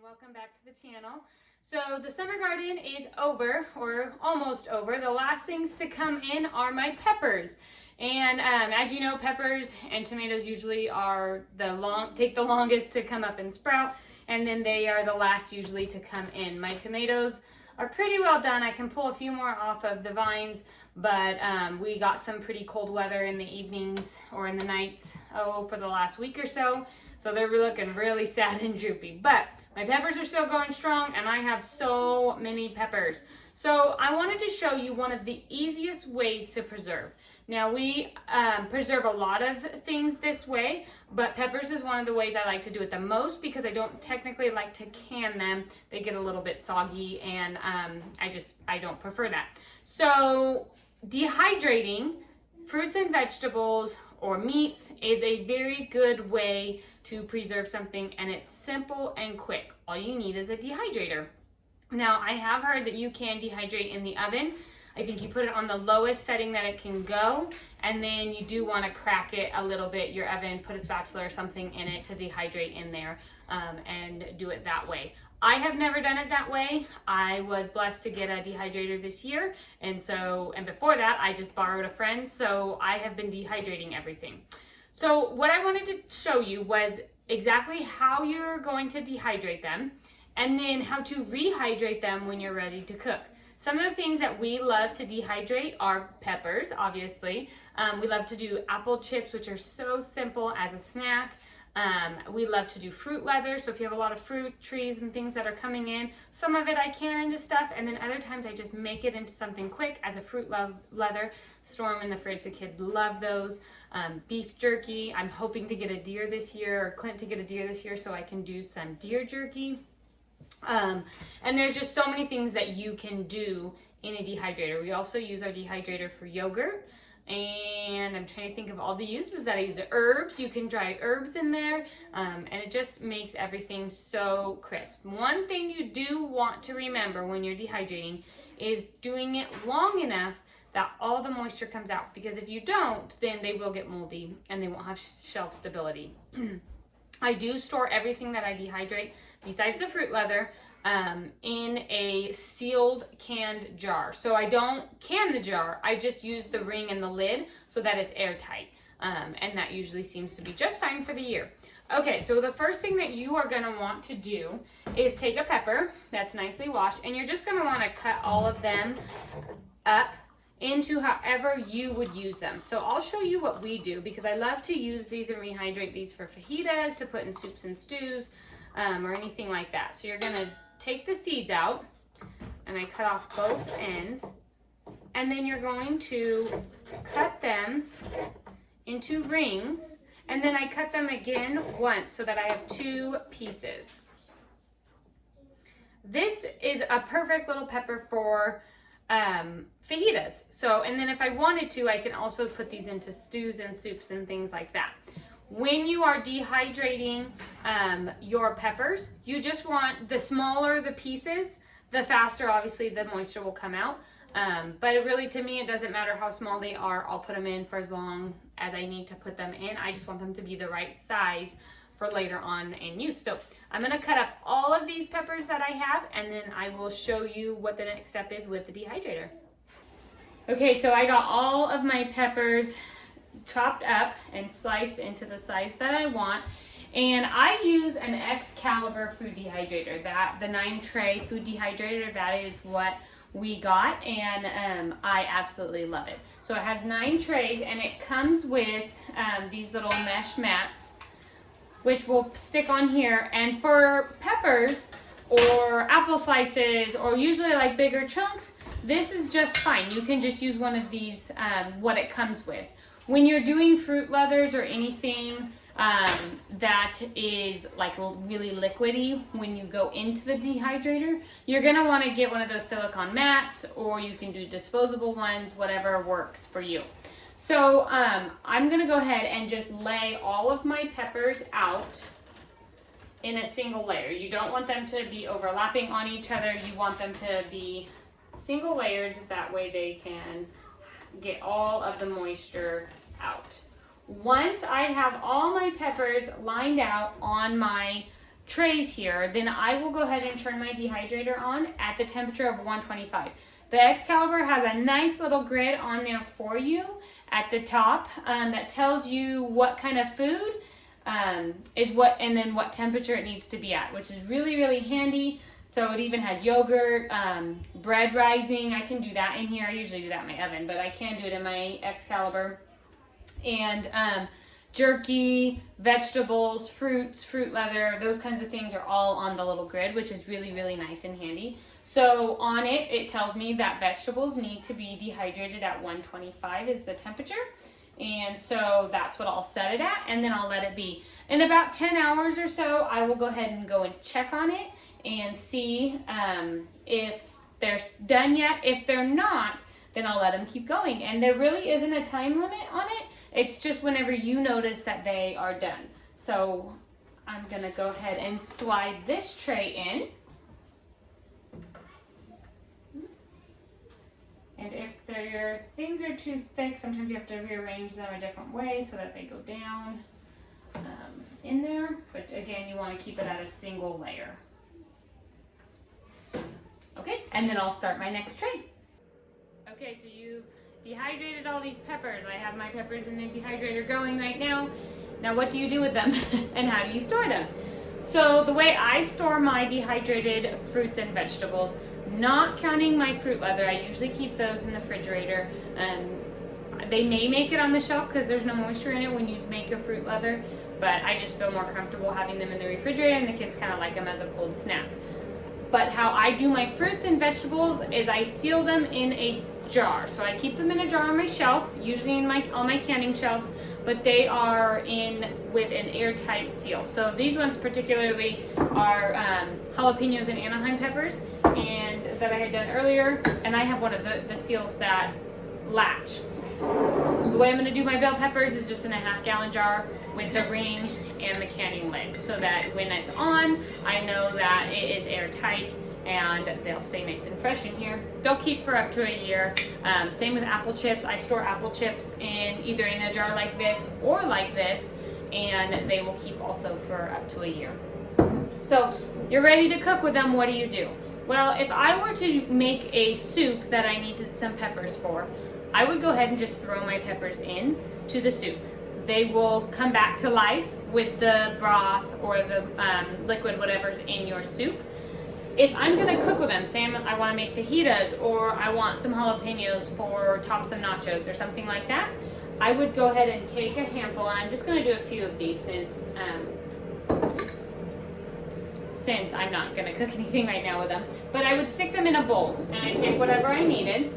welcome back to the channel. So the summer garden is over, or almost over. The last things to come in are my peppers. And as you know, peppers and tomatoes usually are take the longest to come up and sprout, and then they are the last usually to come in. My tomatoes are pretty well done. I can pull a few more off of the vines, but we got some pretty cold weather in the evenings or in the nights, for the last week or so. So they're looking really sad and droopy, but my peppers are still going strong and I have so many peppers. So I wanted to show you one of the easiest ways to preserve. Now we preserve a lot of things this way, but peppers is one of the ways I like to do it the most because I don't technically like to can them. They get a little bit soggy and I don't prefer that. So dehydrating fruits and vegetables or meats is a very good way to preserve something, and it's simple and quick. All you need is a dehydrator. Now I have heard that you can dehydrate in the oven. I think you put it on the lowest setting that it can go, and then you do want to crack it a little bit, your oven, put a spatula or something in it to dehydrate in there, and do it that way. I have never done it that way. I was blessed to get a dehydrator this year, and before that I just borrowed a friend, so I have been dehydrating everything. So what I wanted to show you was exactly how you're going to dehydrate them, and then how to rehydrate them when you're ready to cook. Some of the things that we love to dehydrate are peppers, obviously. We love to do apple chips, which are so simple as a snack. We love to do fruit leather, so if you have a lot of fruit trees and things that are coming in, some of it I can into stuff, and then other times I just make it into something quick as a fruit leather, store them in the fridge. The kids love those. Beef jerky, I'm hoping to get a deer this year, or Clint to get a deer this year, so I can do some deer jerky. And there's just so many things that you can do in a dehydrator. We also use our dehydrator for yogurt, and I'm trying to think of all the uses that I use. Herbs, you can dry herbs in there, and it just makes everything so crisp. One thing you do want to remember when you're dehydrating is doing it long enough that all the moisture comes out, because if you don't, then they will get moldy and they won't have shelf stability. I do store everything that I dehydrate, besides the fruit leather, in a sealed canned jar. So I don't can the jar, I just use the ring and the lid so that it's airtight. And that usually seems to be just fine for the year. Okay, so the first thing that you are gonna want to do is take a pepper that's nicely washed, and you're just gonna wanna cut all of them up into however you would use them. So I'll show you what we do, because I love to use these and rehydrate these for fajitas, to put in soups and stews, or anything like that. So you're gonna take the seeds out, and I cut off both ends, and then you're going to cut them into rings, and then I cut them again once so that I have two pieces. This is a perfect little pepper for fajitas. So, and then if I wanted to, I can also put these into stews and soups and things like that. When you are dehydrating your peppers, you just want, the smaller the pieces, the faster obviously the moisture will come out. But it really, to me, it doesn't matter how small they are. I'll put them in for as long as I need to put them in. I just want them to be the right size for later on in use. So I'm gonna cut up all of these peppers that I have, and then I will show you what the next step is with the dehydrator. Okay, so I got all of my peppers chopped up and sliced into the size that I want. And I use an Excalibur food dehydrator, the 9-tray food dehydrator. That is what we got, and I absolutely love it. So it has 9 trays, and it comes with these little mesh mats, which will stick on here. And for peppers or apple slices, or usually like bigger chunks, this is just fine. You can just use one of these, what it comes with. When you're doing fruit leathers or anything that is like really liquidy, when you go into the dehydrator, you're gonna wanna get one of those silicone mats, or you can do disposable ones, whatever works for you. So I'm gonna go ahead and just lay all of my peppers out in a single layer. You don't want them to be overlapping on each other. You want them to be single layered, that way they can get all of the moisture out. Once I have all my peppers lined out on my trays here, then I will go ahead and turn my dehydrator on at the temperature of 125. The Excalibur has a nice little grid on there for you at the top that tells you what kind of food is what, and then what temperature it needs to be at, which is really, really handy. So it even has yogurt, bread rising. I can do that in here. I usually do that in my oven, but I can do it in my Excalibur. And jerky, vegetables, fruits, fruit leather, those kinds of things are all on the little grid, which is really, really nice and handy. So on it, it tells me that vegetables need to be dehydrated at 125 is the temperature. And so that's what I'll set it at, and then I'll let it be. In about 10 hours or so, I will go ahead and go and check on it and see if they're done yet. If they're not, then I'll let them keep going. And there really isn't a time limit on it. It's just whenever you notice that they are done. So I'm gonna go ahead and slide this tray in. And if your things are too thick, sometimes you have to rearrange them a different way so that they go down in there. But again, you want to keep it at a single layer. Okay, and then I'll start my next tray. Okay, so you've dehydrated all these peppers. I have my peppers in the dehydrator going right now. Now what do you do with them and how do you store them? So the way I store my dehydrated fruits and vegetables, not counting my fruit leather, I usually keep those in the refrigerator. They may make it on the shelf because there's no moisture in it when you make a fruit leather, but I just feel more comfortable having them in the refrigerator, and the kids kind of like them as a cold snack. But how I do my fruits and vegetables is I seal them in a jar. So I keep them in a jar on my shelf, usually in all my canning shelves, but they are in with an airtight seal. So these ones particularly are jalapenos and Anaheim peppers, and that I had done earlier, and I have one of the seals that latch. The way I'm going to do my bell peppers is just in a half-gallon jar with the ring and the canning lid, so that when it's on, I know that it is airtight and they'll stay nice and fresh in here. They'll keep for up to a year. Same with apple chips. I store apple chips either in a jar like this or like this, and they will keep also for up to a year. So you're ready to cook with them. What do you do? Well, if I were to make a soup that I needed some peppers for, I would go ahead and just throw my peppers in to the soup. They will come back to life with the broth or the liquid, whatever's in your soup. If I'm gonna cook with them, say I wanna make fajitas, or I want some jalapenos for tops of nachos or something like that, I would go ahead and take a handful, and I'm just gonna do a few of these since I'm not gonna cook anything right now with them. But I would stick them in a bowl, and I take whatever I needed,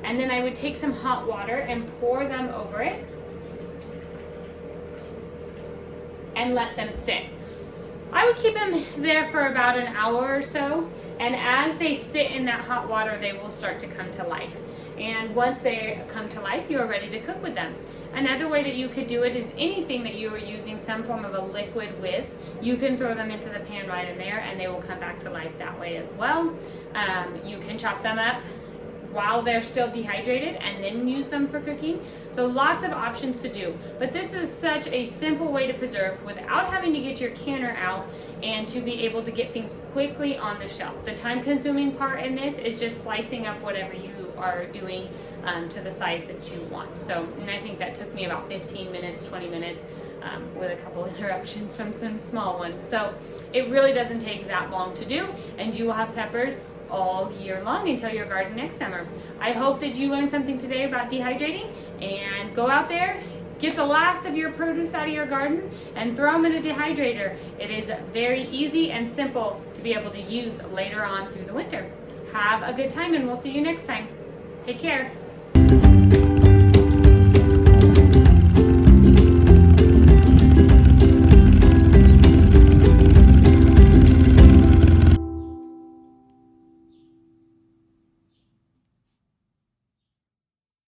and then I would take some hot water and pour them over it and let them sit. I would keep them there for about an hour or so, and as they sit in that hot water, they will start to come to life. And once they come to life, you are ready to cook with them. Another way that you could do it is anything that you are using some form of a liquid with, you can throw them into the pan right in there, and they will come back to life that way as well. You can chop them up while they're still dehydrated and then use them for cooking. So lots of options to do. But this is such a simple way to preserve without having to get your canner out and to be able to get things quickly on the shelf. The time-consuming part in this is just slicing up whatever you are doing to the size that you want. So, and I think that took me about 15 minutes, 20 minutes with a couple interruptions from some small ones. So it really doesn't take that long to do, and you will have peppers all year long until your garden next summer. I hope that you learned something today about dehydrating, and go out there, get the last of your produce out of your garden and throw them in a dehydrator. It is very easy and simple to be able to use later on through the winter. Have a good time, and we'll see you next time. Take care.